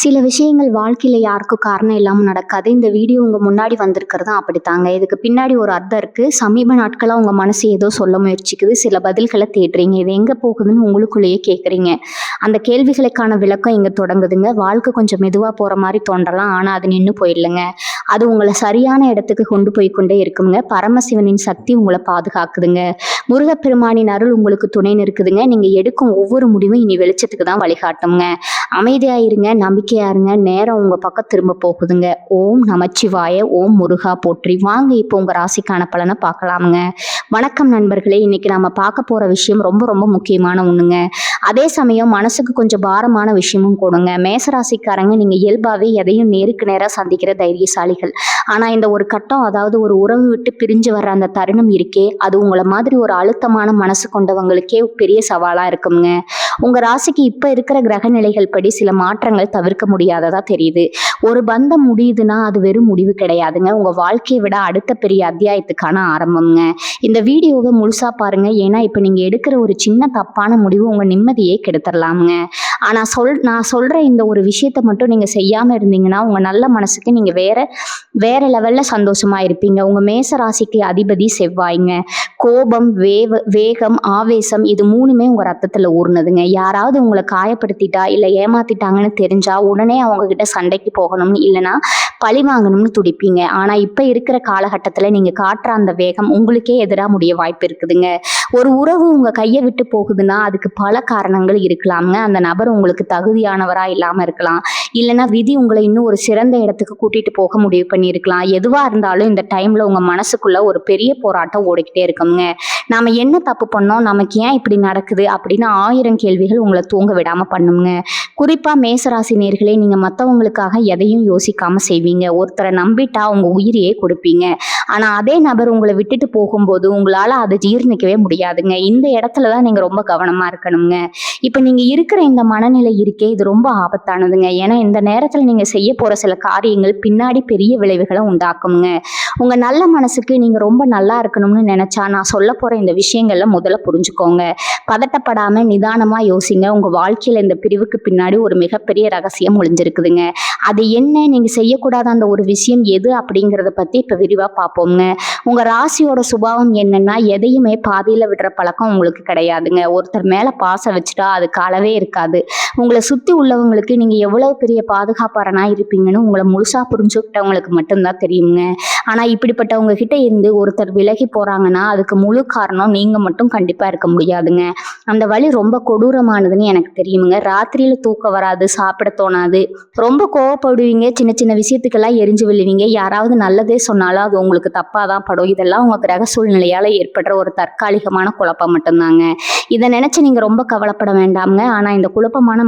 சில விஷயங்கள் வாழ்க்கையில யாருக்கும் காரணம் இல்லாம நடக்காது. இந்த வீடியோ உங்க முன்னாடி வந்திருக்கிறதும் அப்படித்தாங்க. இதுக்கு பின்னாடி ஒரு அர்த்தம் இருக்கு. சமீப நாட்களா உங்க மனசு ஏதோ சொல்ல முயற்சிக்குது. சில பதில்கள தேடுறீங்க. இது எங்க போகுதுன்னு உங்களுக்குள்ளேயே கேட்குறீங்க. அந்த கேள்விகளுக்கான விளக்கம் இங்க தொடங்குதுங்க. வாழ்க்கை கொஞ்சம் மெதுவா போற மாரி தோன்றலாம். ஆனா அது நின்னு போயிடலங்க. அது உங்கள சரியான இடத்துக்கு கொண்டு போய் கொண்டே இருக்குங்க. பரமசிவனின் சக்தி உங்கள பாதுகாக்குதுங்க. முருகப்பெருமானின் அருள் உங்களுக்கு துணை நிற்குதுங்க. நீங்க எடுக்கும் ஒவ்வொரு முடிவும் இனி வெளிச்சத்துக்கு தான் வழிகாட்டுங்க. அமைதியா இருங்க, நம்பிக்கையா இருங்க. நேரம் உங்க பக்கம் திரும்ப போகுதுங்க. ஓம் நமச்சிவாய, ஓம் முருகா போற்றி. வாங்க இப்போ உங்க ராசிக்கான பலனை பார்க்கலாமுங்க. வணக்கம் நண்பர்களே. இன்னைக்கு நாம பார்க்க போற விஷயம் ரொம்ப ரொம்ப முக்கியமான ஒண்ணுங்க. அதே சமயம் மனசுக்கு கொஞ்சம் பாரமான விஷயமும் கூடங்க. மேசராசிக்காரங்க நீங்க இயல்பாவே எதையும் நேருக்கு நேரா சந்திக்கிற தைரியசாலிகள். ஆனா இந்த ஒரு கட்டம், அதாவது ஒரு உறவு விட்டு பிரிஞ்சு வர்ற அந்த தருணம் இருக்கே, அது உங்களை மாதிரி ஒரு அழுத்தமான மனசு கொண்டவங்களுக்கே பெரிய சவாலா இருக்குங்க. உங்க ராசிக்கு இப்ப இருக்கிற கிரக நிலைகள் படி சில மாற்றங்கள் தவிர்க்க முடியாததா தெரியுது. ஒரு பந்தம் முடியுதுன்னா அது வெறும் முடிவு கிடையாதுங்க. உங்க வாழ்க்கையை விட அடுத்த பெரிய அத்தியாயத்துக்கான ஆரம்பம்ங்க. இந்த வீடியோவை முழுசா பாருங்க. ஏன்னா இப்ப நீங்க எடுக்கிற ஒரு சின்ன தப்பான முடிவு உங்க நிம்மதியே கெடுத்துடலாமுங்க. ஆனா நான் சொல்ற இந்த ஒரு விஷயத்த மட்டும் நீங்க செய்யாம இருந்தீங்கன்னா உங்க நல்ல மனசுக்கு நீங்க வேற லெவல்ல சந்தோஷமா இருப்பீங்க. உங்க மேச ராசிக்கு அதிபதி செவ்வாய்ங்க. கோபம், வேகம், ஆவேசம் இது மூணுமே உங்க ரத்தத்துல ஊர்னதுங்க. யாராவது உங்களை காயப்படுத்திட்டா இல்ல ஏமாத்திட்டாங்கன்னு தெரிஞ்சா உடனே அவங்க கிட்ட சண்டைக்கு போகணும்னு இல்லைன்னா பழி வாங்கணும்னு துடிப்பீங்க. ஆனா இப்ப இருக்கிற காலகட்டத்துல நீங்க காட்டுற அந்த வேகம் உங்களுக்கே எதிராக முடிய வாய்ப்பு இருக்குதுங்க. ஒரு உறவு உங்க கையை விட்டு போகுதுன்னா அதுக்கு பல காரணங்கள் இருக்கலாம்ங்க. அந்த நபர் உங்களுக்கு தகுதியானவரா இல்லாம இருக்கலாம். இல்லைன்னா விதி உங்களை இன்னும் ஒரு சிறந்த இடத்துக்கு கூட்டிட்டு போக முடிவு பண்ணியிருக்கலாம். எதுவா இருந்தாலும் இந்த டைம்ல உங்க மனசுக்குள்ள ஒரு பெரிய போராட்டம் ஓடிக்கிட்டே இருக்குங்க. நாம என்ன தப்பு பண்ணோம், நமக்கு ஏன் இப்படி நடக்குது அப்படின்னு 1000 கேள்விகள் உங்களை தூங்க விடாம பண்ணுங்க. குறிப்பா மேசராசி நேர்களே, நீங்க மத்தவங்களுக்காக எதையும் யோசிக்காம செய்வீங்க. ஒருத்தரை நம்பிட்டா உங்க உயிரையே கொடுப்பீங்க. ஆனா அதே நபர் உங்களை விட்டுட்டு போகும்போது உங்களால அதை ஜீர்ணிக்கவே முடியாதுங்க. இந்த இடத்துலதான் நீங்க ரொம்ப கவனமா இருக்கணுங்க. இப்ப நீங்க இருக்கிற இந்த மனநிலை இருக்கே, இது ரொம்ப ஆபத்தானதுங்க. ஏன்னா இந்த நேரத்துல நீங்க செய்ய போற சில காரியங்கள் பின்னாடி பெரிய விளைவுகளை உண்டாக்குங்க. உங்க நல்ல மனசுக்கு நீங்க ரொம்ப நல்லா இருக்கணும்னு நினைச்சா நான் சொல்ல போற இந்த விஷயங்கள்ல முதல்ல புரிஞ்சுக்கோங்க. பதட்டப்படாம நிதானமா யோசிங்க. உங்க வாழ்க்கையில இந்த பிரிவுக்கு பின்னாடி ஒரு மிகப்பெரிய ரகசியம் ஒளிஞ்சிருக்குதுங்க. அது என்ன, நீங்க செய்யக்கூடாத அந்த ஒரு விஷயம் எது அப்படிங்கிறத பத்தி இப்ப விரிவா பார்ப்போம்ங்க. உங்க ராசியோட சுபாவம் என்னன்னா, எதையுமே பாதியில விடுற பழக்கம் உங்களுக்கு கிடையாதுங்க. ஒருத்தர் மேல பாசம் வச்சுட்டா அதுக்கு அளவே இருக்காது. உங்களை சுத்தி உள்ளவங்களுக்கு நீங்க எவ்வளவு பெரிய பாதுகாப்பாரனா இருப்பீங்கன்னு உங்களை முழுசா புரிஞ்சுக்கிட்டவங்களுக்கு மட்டும்தான் தெரியுங்க. ஆனா இப்படிப்பட்டவங்க கிட்ட இருந்து ஒருத்தர் விலகி போறாங்கன்னா அதுக்கு முழு காரணம் நீங்க மட்டும் கண்டிப்பா இருக்க முடியாதுங்க. அந்த வழி ரொம்ப கொடூரமானதுன்னு எனக்கு தெரியுங்க. ராத்திரியில தூக்கம் வராது, சாப்பிட தோணாது, ரொம்ப கோவப்படுவீங்க, சின்ன சின்ன விஷயத்துக்கெல்லாம் எரிஞ்சு விழுவீங்க. யாராவது நல்லதே சொன்னாலும் அது உங்களுக்கு தப்பா தான் படும். இதெல்லாம் உங்க கிரக சூழ்நிலையால ஏற்படுற ஒரு தற்காலிகமான குழப்பம் மட்டும்தாங்க. இதை நினைச்சு நீங்க ரொம்ப கவலைப்பட வேண்டாம்ங்க. ஆனா இந்த குழப்பமான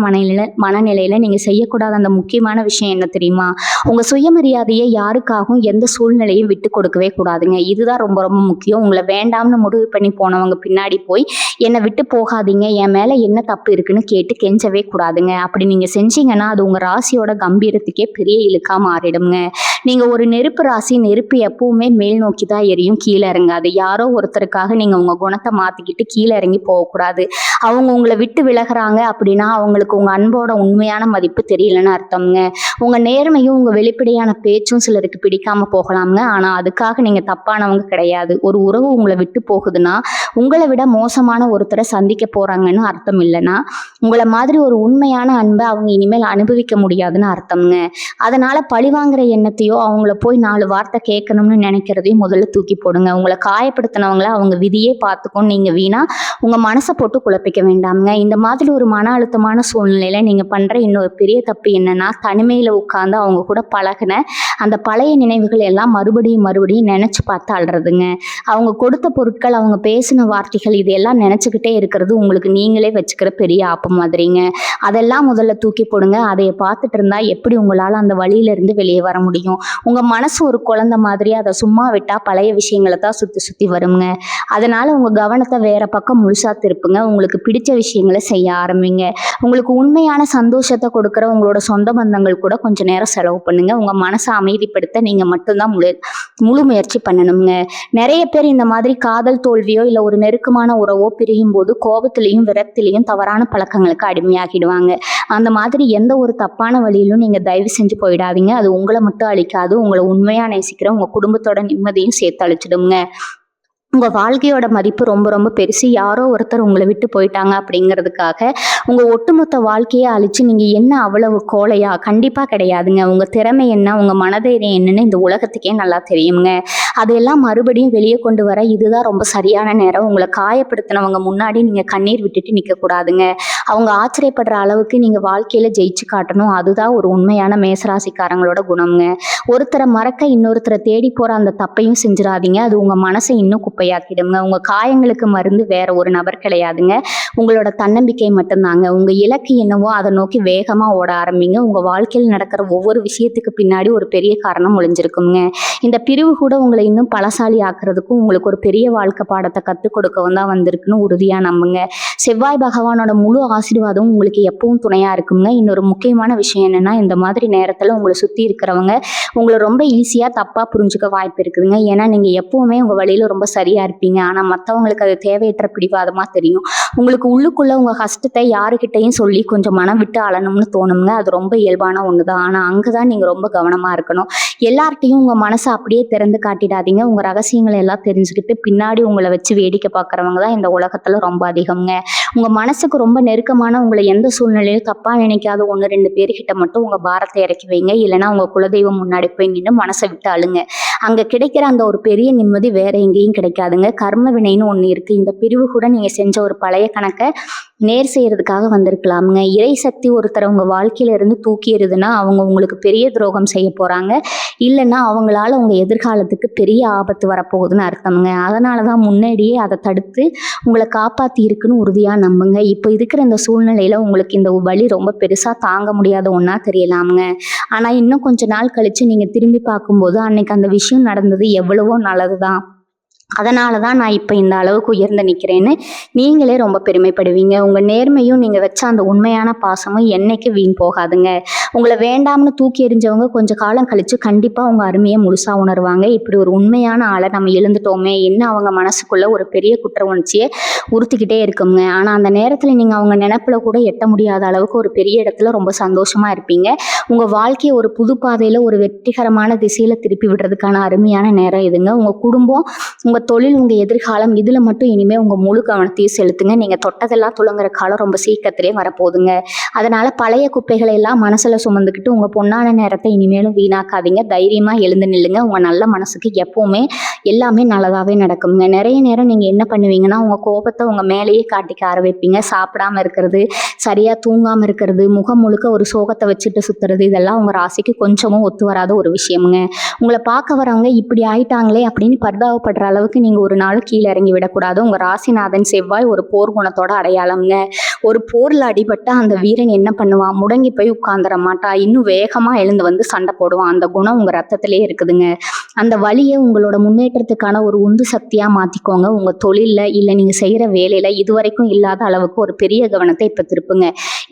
மனநிலையில நீங்க செய்யக்கூடாத அந்த முக்கியமான விஷயம் என்ன தெரியுமா? உங்க சுயமரியாதையை யாருக்காகவும் எந்த சூழ்நிலையும் விட்டு கொடுக்கவே கூடாதுங்க. இதுதான் ரொம்ப ரொம்ப முக்கியம். உங்களை வேண்டாம்னு முடிவு பண்ணி போனவங்க பின்னாடி போய் என்னை விட்டு போகாதீங்க, என் மேல என்ன தப்பு இருக்குன்னு கேட்டு கெஞ்சவே கூடாதுங்க. அப்படி நீங்க செஞ்சீங்கன்னா அது உங்க ராசியோட கம்பீரத்துக்கே பெரிய இழுக்கா மாறிடுங்க. நீங்க ஒரு நெருப்பு ராசி. நெருப்பு எப்பவுமே மேல் நோக்கி தான் எரியும், கீழே இறங்காது. யாரோ ஒருத்தருக்காக நீங்க உங்க குணத்தை மாத்திக்கிட்டு கீழே இறங்கி போகக்கூடாது. அவங்க உங்களை விட்டு விலகுறாங்க அப்படின்னா அவங்களுக்கு உங்க அன்போட உண்மையான மதிப்பு தெரியலன்னு அர்த்தம்ங்க. உங்க நேர்மையும் உங்க வெளிப்படையான பேச்சும் சிலருக்கு பிடிக்காம போகலாம்ங்க. ஆனா அதுக்காக நீங்க தப்பானவங்க கிடையாது. ஒரு உறவு உங்களை விட்டு போகுதுன்னா உங்களை விட மோசமான ஒருத்தரை சந்திக்க போறாங்கன்னு அர்த்தம் இல்லைன்னா உங்களை மாதிரி ஒரு உண்மையான அன்பை அவங்க இனிமேல் அனுபவிக்க முடியாதுன்னு அர்த்தம்ங்க. அதனால பழிவாங்கிற எண்ணத்தையோ அவங்கள போய் 4 வார்த்தை கேட்கணும்னு நினைக்கிறதையும் முதல்ல தூக்கி போடுங்க. உங்களை காயப்படுத்தினவங்கள அவங்க விதியே பார்த்துக்கும். நீங்க வீணா உங்க மனசை போட்டு குழப்பிக்க வேண்டாம்ங்க. இந்த மாதிரி ஒரு மன அழுத்தமான சூழ்நிலையில நீங்க பண்ற இன்னொரு பெரிய தப்பு என்னன்னா, தனிமையில உட்கார்ந்து அவங்க கூட பழகின அந்த பழைய நினைவுகள் எல்லாம் மறுபடியும் நினைச்சு பார்த்து அழுறதுங்க. அவங்க கொடுத்த பொருட்கள், அவங்க பேசின வார்த்தைகள் இதெல்லாம் நினைச்சுக்கிட்டே இருக்கிறது உங்களுக்கு நீங்களே வச்சுக்கிற பெரிய ஆப்பு மாதிரிங்க. அதெல்லாம் முதல்ல தூக்கி போடுங்க. அதை பார்த்துட்டு இருந்தா எப்படி உங்களால அந்த வழியில இருந்து வெளியே வர முடியும்? உங்க மனசு ஒரு குழந்தை மாதிரி, அதை சும்மா விட்டா பழைய விஷயங்களை தான் சுத்தி சுத்தி வருங்க. அதனால உங்க கவனத்தை வேற பக்கம் முழுசா திருப்புங்க. உங்களுக்கு உங்களுக்கு பிடிச்ச விஷயங்களை செய்ய ஆரம்பிங்க. உங்களுக்கு உண்மையான சந்தோஷத்தை கொடுக்குற உங்களோட சொந்த பந்தங்கள் கூட கொஞ்ச நேரம் செலவு பண்ணுங்க. உங்கள் மனசை அமைதிப்படுத்த நீங்கள் மட்டும்தான் முழு முயற்சி பண்ணணுங்க. நிறைய பேர் இந்த மாதிரி காதல் தோல்வியோ இல்லை ஒரு நெருக்கமான உறவோ பிரியும் போது கோபத்திலையும் விரக்திலையும் தவறான பழக்கங்களுக்கு அடிமையாகிடுவாங்க. அந்த மாதிரி எந்த ஒரு தப்பான வழியிலும் நீங்கள் தயவு செஞ்சு போயிடாதீங்க. அது உங்களை மட்டும் அழிக்காது, உங்களை உண்மையாக நேசிக்கிற உங்கள் குடும்பத்தோட நிம்மதியும் சேர்த்து அழிச்சிடுங்க. உங்கள் வாழ்க்கையோட மதிப்பு ரொம்ப ரொம்ப பெருசு. யாரோ ஒருத்தர் உங்களை விட்டு போயிட்டாங்க அப்படிங்கிறதுக்காக உங்கள் ஒட்டுமொத்த வாழ்க்கையை அழிச்சு நீங்கள் என்ன அவ்வளவு கோழையா? கண்டிப்பாக கிடையாதுங்க. உங்கள் திறமை என்ன, உங்கள் மனதைரியம் என்னன்னு இந்த உலகத்துக்கே நல்லா தெரியுங்க. அதையெல்லாம் மறுபடியும் வெளியே கொண்டு வர இதுதான் ரொம்ப சரியான நேரம். உங்களை காயப்படுத்தினவங்க முன்னாடி நீங்கள் கண்ணீர் விட்டுட்டு நிற்கக்கூடாதுங்க. அவங்க ஆச்சரியப்படுற அளவுக்கு நீங்கள் வாழ்க்கையில் ஜெயிச்சு காட்டணும். அதுதான் ஒரு உண்மையான மேசராசிக்காரங்களோட குணம்ங்க. ஒருத்தரை மறக்க இன்னொருத்தரை தேடி போகிற அந்த தப்பையும் செஞ்சிடாதீங்க. அது உங்கள் மனசை இன்னும் குப்பையாக்கிடுங்க. உங்கள் காயங்களுக்கு மருந்து வேற ஒரு நபர் கிடையாதுங்க, உங்களோட தன்னம்பிக்கை மட்டும்தாங்க. உங்கள் இலக்கு என்னவோ அதை நோக்கி வேகமாக ஓட ஆரம்பிங்க. உங்கள் வாழ்க்கையில் நடக்கிற ஒவ்வொரு விஷயத்துக்கு பின்னாடி ஒரு பெரிய காரணம் ஒளிஞ்சிருக்குங்க. இந்த பிரிவு கூட உங்களை இன்னும் பலசாலி ஆக்குறதுக்கும் உங்களுக்கு ஒரு பெரிய வாழ்க்கை பாடத்தை கற்றுக் கொடுக்கவும் தான் வந்திருக்குன்னு உறுதியாக நம்புங்க. செவ்வாய் பகவானோட முழு ஆசீர்வாதம் உங்களுக்கு எப்பவும் துணையாக இருக்குங்க. இன்னொரு முக்கியமான விஷயம் என்னென்னா, இந்த மாதிரி நேரத்தில் உங்களை சுற்றி இருக்கிறவங்க உங்களை ரொம்ப ஈஸியாக தப்பாக புரிஞ்சுக்க வாய்ப்பு இருக்குதுங்க. ஏன்னா நீங்கள் எப்போவுமே உங்கள் வழியில் ரொம்ப சரியாக இருப்பீங்க. ஆனால் மற்றவங்களுக்கு அது தேவையற்ற பிடிவாதமாக தெரியும். உங்களுக்கு உள்ளுக்குள்ளே உங்கள் கஷ்டத்தை யாருக்கிட்டையும் சொல்லி கொஞ்சம் மனம் விட்டு அழணும்னு தோணுங்க. அது ரொம்ப இயல்பான ஒன்று தான். ஆனால் அங்கே தான் நீங்கள் ரொம்ப கவனமாக இருக்கணும். எல்லார்ட்டையும் உங்கள் மனசை அப்படியே திறந்து காட்டிடாதீங்க. உங்கள் ரகசியங்களை எல்லாம் தெரிஞ்சுக்கிட்டு பின்னாடி உங்களை வச்சு வேடிக்கை பார்க்குறவங்க தான் இந்த உலகத்தில் ரொம்ப அதிகம்ங்க. உங்கள் மனசுக்கு ரொம்ப நெருக்கமான உங்களை எந்த சூழ்நிலையும் தப்பாக நினைக்காத 1-2 பேர்கிட்ட மட்டும் உங்கள் பாரத்தை இறக்கி வைங்க. இல்லைன்னா உங்கள் குலதெய்வம் முன்னாடி போய் நின்று மனசை விட்டு அழுங்க. அங்கே கிடைக்கிற அந்த ஒரு பெரிய நிம்மதி வேற எங்கேயும் கிடைக்காதுங்க. கர்ம வினைன்னு ஒன்று இருக்குது. இந்த பிரிவு கூட நீங்கள் செஞ்ச ஒரு பழைய கணக்கை நேர் செய்யறதுக்காக வந்திருக்கலாமுங்க. இறை சக்தி ஒருத்தர் உங்கள் வாழ்க்கையில இருந்து தூக்கிடுதுன்னா அவங்க உங்களுக்கு பெரிய துரோகம் செய்ய போகிறாங்க. இல்லைன்னா அவங்களால உங்கள் எதிர்காலத்துக்கு பெரிய ஆபத்து வரப்போகுதுன்னு அர்த்தமுங்க. அதனால தான் முன்னாடியே அதை தடுத்து உங்களை காப்பாற்றி இருக்குன்னு உறுதியாக நம்புங்க. இப்போ இருக்கிற இந்த சூழ்நிலையில் உங்களுக்கு இந்த வலி ரொம்ப பெருசாக தாங்க முடியாத ஒன்றா தெரியலாமுங்க. ஆனால் இன்னும் கொஞ்ச நாள் கழித்து நீங்கள் திரும்பி பார்க்கும்போது அன்னைக்கு அந்த விஷயம் நடந்தது எவ்வளவோ நல்லது தான். அதனால தான் நான் இப்போ இந்த அளவுக்கு உயர்ந்து நிற்கிறேன்னு நீங்களே ரொம்ப பெருமைப்படுவீங்க. உங்கள் நேர்மையும் நீங்கள் வச்ச அந்த உண்மையான பாசமும் என்னைக்கு வீண் போகாதுங்க. உங்களை வேண்டாம்னு தூக்கி எறிஞ்சவங்க கொஞ்சம் காலம் கழித்து கண்டிப்பாக உங்கள் அருமையை முழுசாக உணர்வாங்க. இப்படி ஒரு உண்மையான ஆளை நம்ம எழுந்துட்டோமே என்ன அவங்க மனசுக்குள்ளே ஒரு பெரிய குற்ற உணர்ச்சியை உறுத்திக்கிட்டே இருக்குங்க. ஆனால் அந்த நேரத்தில் நீங்கள் அவங்க நினைப்பில் கூட எட்ட முடியாத அளவுக்கு ஒரு பெரிய இடத்துல ரொம்ப சந்தோஷமாக இருப்பீங்க. உங்கள் வாழ்க்கையை ஒரு புது பாதையில் ஒரு வெற்றிகரமான திசையில் திருப்பி விடுறதுக்கான அருமையான நேரம் இதுங்க. உங்கள் குடும்பம், உங்கள் தொழில், உங்கள் எதிர்காலம் இதில் மட்டும் இனிமேல் உங்கள் முழு கவனத்தையும் செலுத்துங்க. நீங்கள் தொட்டதெல்லாம் துளங்குற காலம் ரொம்ப சீக்கிரத்திலே வரப்போகுதுங்க. அதனால் பழைய குப்பைகளை எல்லாம் மனசில் சுமந்துக்கிட்டு உங்கள் பொன்னான நேரத்தை இனிமேலும் வீணாக்காதீங்க. தைரியமாக எழுந்து நில்லுங்க. உங்கள் நல்ல மனசுக்கு எப்போவுமே எல்லாமே நல்லதாகவே நடக்குங்க. நிறைய நேரம் நீங்கள் என்ன பண்ணுவீங்கன்னா, உங்கள் கோபத்தை உங்கள் மேலேயே காட்டிக்க ஆரம்பிப்பீங்க. சாப்பிடாமல் இருக்கிறது, சரியாக தூங்காமல் இருக்கிறது, முகம் முழுக்க ஒரு சோகத்தை வச்சுட்டு சுற்றுறது, இதெல்லாம் உங்கள் ராசிக்கு கொஞ்சமும் ஒத்து வராத ஒரு விஷயமுங்க. உங்களை பார்க்க வரவங்க இப்படி ஆயிட்டாங்களே அப்படின்னு பரிதாபப்படுற அளவுக்கு நீங்கள் ஒரு நாள் கீழே இறங்கி விடக்கூடாது. உங்கள் ராசிநாதன் செவ்வாய் ஒரு போர் குணத்தோட அடையாளம்ங்க. ஒரு போரில் அடிபட்ட அந்த வீரன் என்ன பண்ணுவான்? முடங்கி போய் உட்கார்ந்துட மாட்டா, இன்னும் வேகமாக எழுந்து வந்து சண்டை போடுவான். அந்த குணம் உங்கள் ரத்தத்திலே இருக்குதுங்க. அந்த வழியை உங்களோட முன்னேற்றத்துக்கான ஒரு உந்து சக்தியாக மாற்றிக்கோங்க. உங்கள் தொழிலில் இல்லை நீங்கள் செய்கிற வேலையில் இதுவரைக்கும் இல்லாத அளவுக்கு ஒரு பெரிய கவனத்தை இப்போ திருப்புங்க.